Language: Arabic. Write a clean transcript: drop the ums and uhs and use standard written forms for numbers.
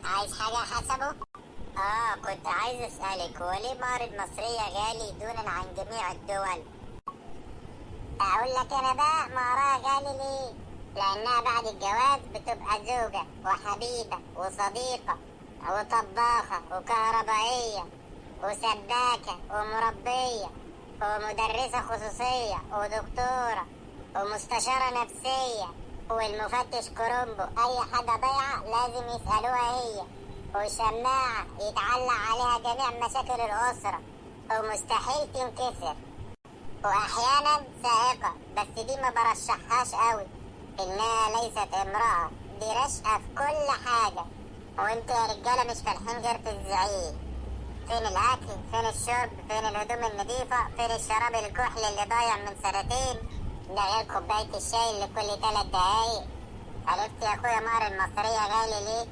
عايز حاجة حسبه؟ كنت عايز اسألك، هو ليه معرض مصرية غالي دونا عن جميع الدول؟ اقول لك انا بقى مهرها غالي ليه؟ لانها بعد الجواز بتبقى زوجة وحبيبة وصديقة وطباخة وكهربائية وسباكة ومربية ومدرسة خصوصية ودكتورة ومستشارة نفسية والمفتش كرومبو. اي حاجة ضايعة لازم يسألوها هي، وشماعة يتعلق عليها جميع مشاكل الأسرة ومستحيل تنكسر، واحيانا سائقة بس دي ما برشحهاش قوي، انها ليست امرأة، دي رشقة في كل حاجة. وانت يا رجالة مش فالحين غير في الزعيق. فين الاكل؟ فين الشرب؟ فين الهدوم النظيفة؟ فين الشراب الكحل اللي ضايع من سنتين؟ ده غير كوباية الشاي اللي كل 3 دقايق. عرفت يا اخويا مهر المصرية غالي ليه؟